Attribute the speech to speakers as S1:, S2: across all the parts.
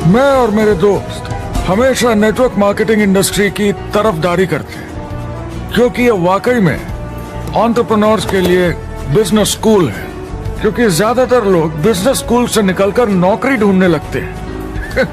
S1: मैं और मेरे दोस्त हमेशा नेटवर्क मार्केटिंग इंडस्ट्री की तरफदारी करते हैं, क्योंकि ये वाकई में एंटरप्रेन्योर्स के लिए बिजनेस स्कूल है। क्योंकि ज्यादातर लोग बिजनेस स्कूल से निकलकर नौकरी ढूंढने लगते हैं।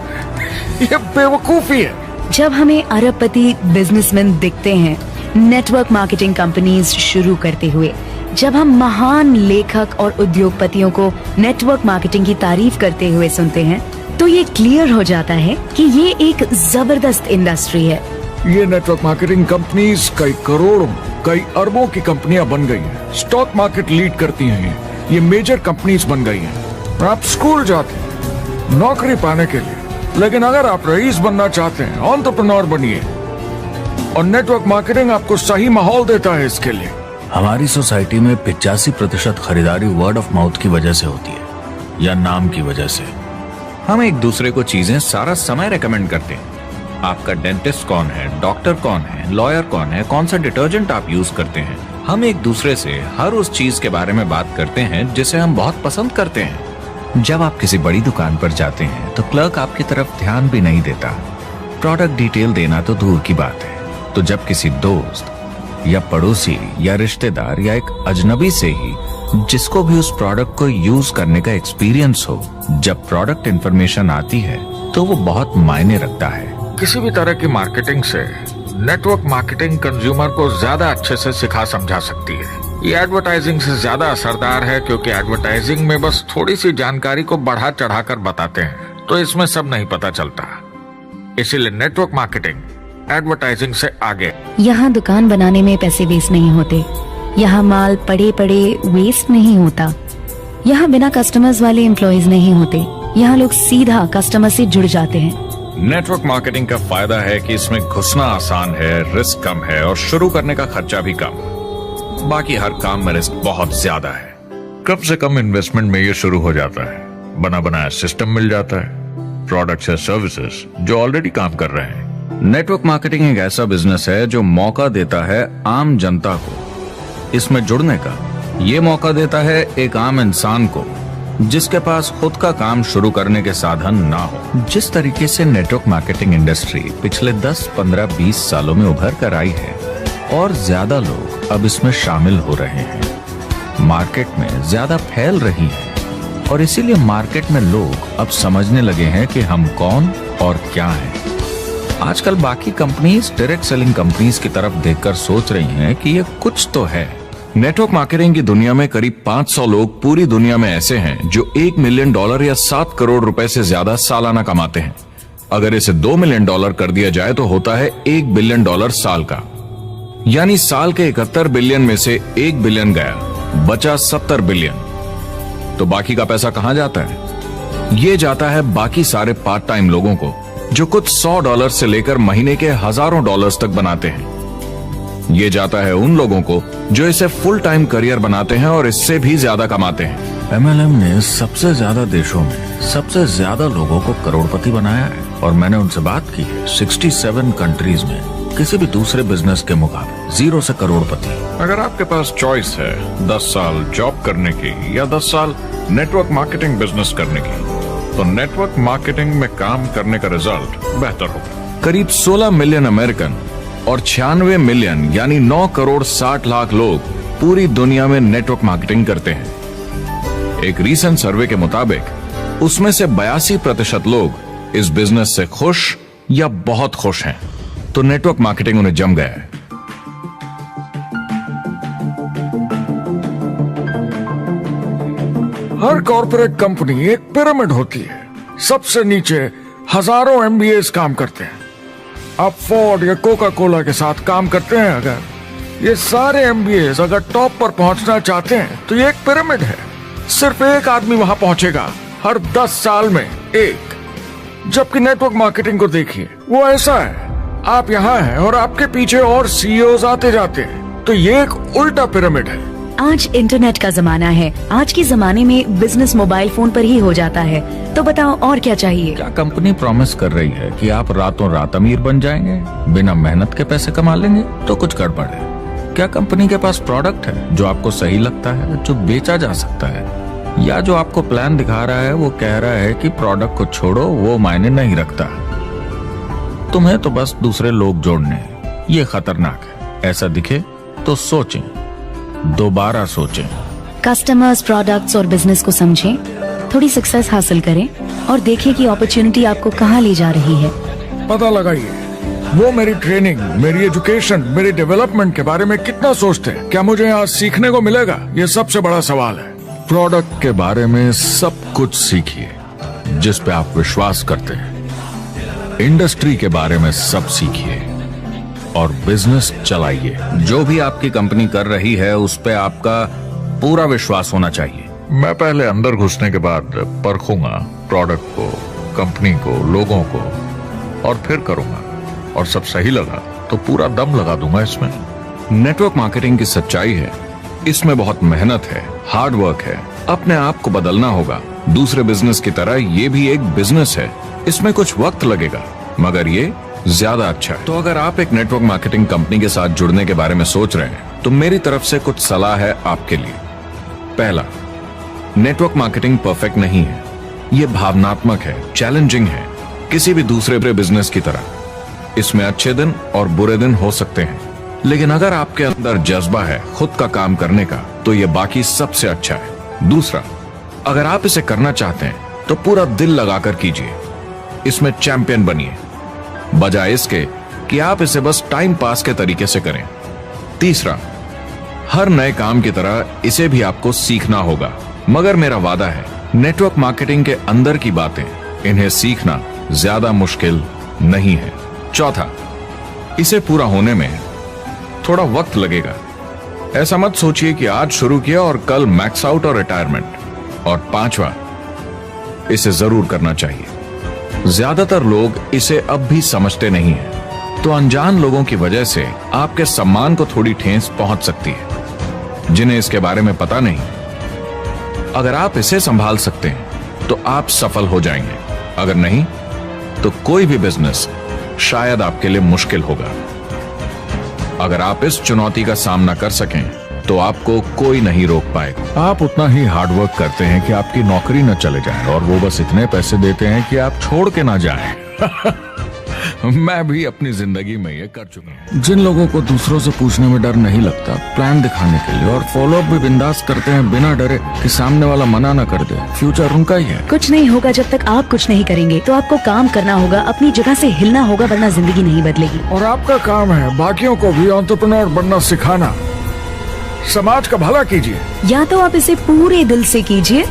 S1: ये बेवकूफी है।
S2: जब हमें अरबपति बिजनेसमैन दिखते हैं नेटवर्क मार्केटिंग कंपनीज शुरू करते हुए, जब हम महान लेखक और उद्योगपतियों को नेटवर्क मार्केटिंग की तारीफ करते हुए सुनते हैं, तो ये क्लियर हो जाता है कि ये एक जबरदस्त इंडस्ट्री है।
S1: ये नेटवर्क मार्केटिंग कंपनीज कई करोड़ों, कई अरबों की कंपनियां बन गई हैं। स्टॉक मार्केट लीड करती हैं ये मेजर कंपनीज बन गई हैं। आप स्कूल जाते हैं नौकरी पाने के लिए, लेकिन अगर आप रईस बनना चाहते हैं, एंटरप्रेन्योर बनिए, और नेटवर्क मार्केटिंग आपको सही माहौल देता है इसके लिए।
S3: हमारी सोसाइटी में 85% खरीदारी वर्ड ऑफ माउथ की वजह से होती है, या नाम की वजह से।
S4: हम एक दूसरे को चीजें सारा समय रेकमेंड करते हैं। आपका डेंटिस्ट कौन है, डॉक्टर कौन है, लॉयर कौन है, कौन सा डिटर्जेंट आप यूज करते हैं। हम एक दूसरे से हर उस चीज के बारे में बात करते हैं जिसे हम बहुत पसंद करते हैं। जब आप किसी बड़ी दुकान पर जाते हैं तो क्लर्क आपकी तरफ ध्यान भी नहीं देता, प्रोडक्ट डिटेल देना तो दूर की बात है। तो जब किसी दोस्त या पड़ोसी या रिश्तेदार या एक अजनबी से ही, जिसको भी उस प्रोडक्ट को यूज करने का एक्सपीरियंस हो, जब प्रोडक्ट इंफॉर्मेशन आती है तो वो बहुत मायने रखता है।
S1: किसी भी तरह की मार्केटिंग से नेटवर्क मार्केटिंग कंज्यूमर को ज्यादा अच्छे से सिखा समझा सकती है। ये एडवर्टाइजिंग से ज्यादा असरदार है, क्योंकि एडवर्टाइजिंग में बस थोड़ी सी जानकारी को बढ़ा चढ़ाकर बताते हैं, तो इसमें सब नहीं पता चलता। इसीलिए नेटवर्क मार्केटिंग एडवर्टाइजिंग से आगे।
S2: यहाँ दुकान बनाने में पैसे वेस्ट नहीं होते, यहाँ माल पड़े पड़े वेस्ट नहीं होता, यहाँ बिना कस्टमर्स वाले एम्प्लॉयज नहीं होते, यहाँ लोग सीधा कस्टमर से जुड़ जाते हैं।
S4: नेटवर्क मार्केटिंग का फायदा है कि इसमें घुसना आसान है, रिस्क कम है और शुरू करने का खर्चा भी कम। बाकी हर काम में रिस्क बहुत ज्यादा है। कम से कम इन्वेस्टमेंट में ये शुरू हो जाता है, बना बनाया सिस्टम मिल जाता है, प्रोडक्ट्स या सर्विसेज जो ऑलरेडी काम कर रहे हैं।
S3: नेटवर्क मार्केटिंग एक ऐसा बिजनेस है जो मौका देता है आम जनता को इसमें जुड़ने का। ये मौका देता है एक आम इंसान को जिसके पास खुद का काम शुरू करने के साधन ना हो। जिस तरीके से नेटवर्क मार्केटिंग इंडस्ट्री पिछले 10, 15, 20 सालों में उभर कर आई है और ज्यादा लोग अब इसमें शामिल हो रहे हैं, मार्केट में ज्यादा फैल रही है, और इसीलिए मार्केट में लोग अब समझने लगे हैं कि हम कौन और क्या हैं। आजकल बाकी कंपनीज डायरेक्ट सेलिंग कंपनीज की तरफ देखकर सोच रही हैं कि ये कुछ तो है। नेटवर्क मार्केटिंग की दुनिया में करीब 500 लोग पूरी दुनिया में ऐसे हैं जो $1 मिलियन या 7 करोड़ रुपए से ज्यादा सालाना कमाते हैं। अगर इसे $2 मिलियन कर दिया जाए तो होता है $1 बिलियन साल का। यानी साल के 71 बिलियन में से 1 बिलियन गया, बचा 70 बिलियन। तो बाकी का पैसा कहां जाता है? ये जाता है बाकी सारे पार्ट टाइम लोगों को जो कुछ $100 से लेकर महीने के हजारों डॉलर्स तक बनाते हैं। ये जाता है उन लोगों को जो इसे फुल टाइम करियर बनाते हैं और इससे भी ज्यादा कमाते हैं। MLM ने सबसे ज्यादा देशों में सबसे ज्यादा लोगों को करोड़पति बनाया है, और मैंने उनसे बात की है 67 कंट्रीज में किसी भी दूसरे बिजनेस के मुकाबले 0 से करोड़पति।
S4: अगर आपके पास चॉइस है 10 साल जॉब करने की या 10 साल नेटवर्क मार्केटिंग बिजनेस करने की, तो नेटवर्क मार्केटिंग में काम करने का रिजल्ट बेहतर होगा।
S3: करीब 16 मिलियन अमेरिकन और 96 मिलियन यानी 9 करोड़ 60 लाख लोग पूरी दुनिया में नेटवर्क मार्केटिंग करते हैं। एक रीसेंट सर्वे के मुताबिक उसमें से 82% लोग इस बिजनेस से खुश या बहुत खुश हैं। तो नेटवर्क मार्केटिंग उन्हें जम गया है।
S1: हर कॉर्पोरेट कंपनी एक पिरामिड होती है। सबसे नीचे हजारों MBAs काम करते हैं। आप फोर्ड या कोका कोला के साथ काम करते हैं। अगर ये सारे MBAs अगर टॉप पर पहुंचना चाहते हैं तो ये एक पिरामिड है। सिर्फ एक आदमी वहां पहुंचेगा हर 10 साल में एक। जबकि नेटवर्क मार्केटिंग को देखिए, वो ऐसा है, आप यहाँ हैं और आपके पीछे और CEOs आते जाते हैं। तो ये एक उल्टा पिरामिड है।
S2: आज इंटरनेट का जमाना है। आज के जमाने में बिजनेस मोबाइल फोन पर ही हो जाता है। तो बताओ और क्या चाहिए?
S3: क्या कंपनी प्रॉमिस कर रही है कि आप रातों रात अमीर बन जाएंगे, बिना मेहनत के पैसे कमा लेंगे? तो कुछ गड़बड़ है। क्या कंपनी के पास प्रोडक्ट है जो आपको सही लगता है, जो बेचा जा सकता है? या जो आपको प्लान दिखा रहा है वो कह रहा है कि प्रोडक्ट को छोड़ो, वो मायने नहीं रखता, तुम्हें तो बस दूसरे लोग जोड़ने हैं। ये खतरनाक है। ऐसा दिखे तो सोचें, दोबारा सोचें।
S2: कस्टमर्स, प्रोडक्ट्स और बिजनेस को समझें, थोड़ी सक्सेस हासिल करें और देखें कि अपॉर्चुनिटी आपको कहाँ ले जा रही है।
S1: पता लगाइए वो मेरी ट्रेनिंग, मेरी एजुकेशन, मेरी डेवलपमेंट के बारे में कितना सोचते हैं। क्या मुझे यहाँ सीखने को मिलेगा? ये सबसे बड़ा सवाल है।
S3: प्रोडक्ट के बारे में सब कुछ सीखिए जिस पे आप विश्वास करते हैं। इंडस्ट्री के बारे में सब सीखिए और बिजनेस चलाइए। जो भी आपकी कंपनी कर रही है उस पे आपका पूरा विश्वास होना चाहिए।
S5: मैं पहले अंदर घुसने के बाद परखूंगा प्रोडक्ट को, कंपनी को, लोगों को, और फिर करूंगा। और सब सही लगा तो पूरा दम लगा दूंगा इसमें।
S4: नेटवर्क मार्केटिंग की सच्चाई है, इसमें बहुत मेहनत है, हार्ड वर्क है, अपने आप को बदलना होगा। दूसरे बिजनेस की तरह ये भी एक बिजनेस है, इसमें कुछ वक्त लगेगा मगर ये ज्यादा अच्छा है। तो अगर आप एक नेटवर्क मार्केटिंग कंपनी के साथ जुड़ने के बारे में सोच रहे हैं तो मेरी तरफ से कुछ सलाह है आपके लिए। पहला, नेटवर्क मार्केटिंग परफेक्ट नहीं है, ये भावनात्मक है, चैलेंजिंग है, किसी भी दूसरे बिजनेस की तरह। इसमें अच्छे दिन और बुरे दिन हो सकते हैं, लेकिन अगर आपके अंदर जज्बा है खुद का काम करने का तो ये बाकी सबसे अच्छा है। दूसरा, अगर आप इसे करना चाहते हैं तो पूरा दिल लगाकर कीजिए, इसमें चैंपियन बनिए, बजाय इसके कि आप इसे बस टाइम पास के तरीके से करें। तीसरा, हर नए काम की तरह इसे भी आपको सीखना होगा, मगर मेरा वादा है नेटवर्क मार्केटिंग के अंदर की बातें, इन्हें सीखना ज्यादा मुश्किल नहीं है। चौथा, इसे पूरा होने में थोड़ा वक्त लगेगा। ऐसा मत सोचिए कि आज शुरू किया और कल मैक्स आउट और रिटायरमेंट। और पांचवा, इसे जरूर करना चाहिए। ज्यादातर लोग इसे अब भी समझते नहीं हैं, तो अनजान लोगों की वजह से आपके सम्मान को थोड़ी ठेस पहुंच सकती है, जिन्हें इसके बारे में पता नहीं। अगर आप इसे संभाल सकते हैं तो आप सफल हो जाएंगे, अगर नहीं तो कोई भी बिजनेस शायद आपके लिए मुश्किल होगा। अगर आप इस चुनौती का सामना कर सकें तो आपको कोई नहीं रोक पाएगा।
S3: आप उतना ही हार्ड वर्क करते हैं कि आपकी नौकरी न चले जाए और वो बस इतने पैसे देते हैं कि आप छोड़ के ना जाएं। मैं भी अपनी जिंदगी में ये कर चुका हूँ। जिन लोगों को दूसरों से पूछने में डर नहीं लगता, प्लान दिखाने के लिए और फॉलो अप भी बिंदास करते हैं बिना डरे कि सामने वाला मना न कर दे, फ्यूचर उनका ही है।
S2: कुछ नहीं होगा जब तक आप कुछ नहीं करेंगे। तो आपको काम करना होगा, अपनी जगह से हिलना होगा, वरना जिंदगी नहीं बदलेगी।
S1: और आपका काम है बाकियों को भी एंटरप्रेन्योर बनना सिखाना। समाज का भला कीजिए।
S2: या तो आप इसे पूरे दिल से कीजिए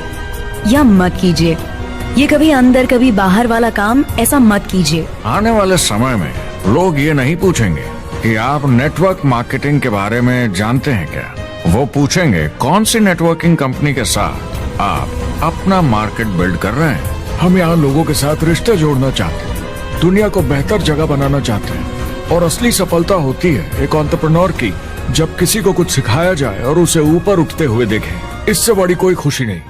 S2: या मत कीजिए। ये कभी अंदर कभी बाहर वाला काम ऐसा मत कीजिए।
S1: आने वाले समय में लोग ये नहीं पूछेंगे कि आप नेटवर्क मार्केटिंग के बारे में जानते हैं क्या, वो पूछेंगे कौन सी नेटवर्किंग कंपनी के साथ आप अपना मार्केट बिल्ड कर रहे हैं। हम यहाँ लोगों के साथ रिश्ते जोड़ना चाहते हैं, दुनिया को बेहतर जगह बनाना चाहते हैं। और असली सफलता होती है एक एंटरप्रेन्योर की, जब किसी को कुछ सिखाया जाए और उसे ऊपर उठते हुए देखें। इससे बड़ी कोई खुशी नहीं।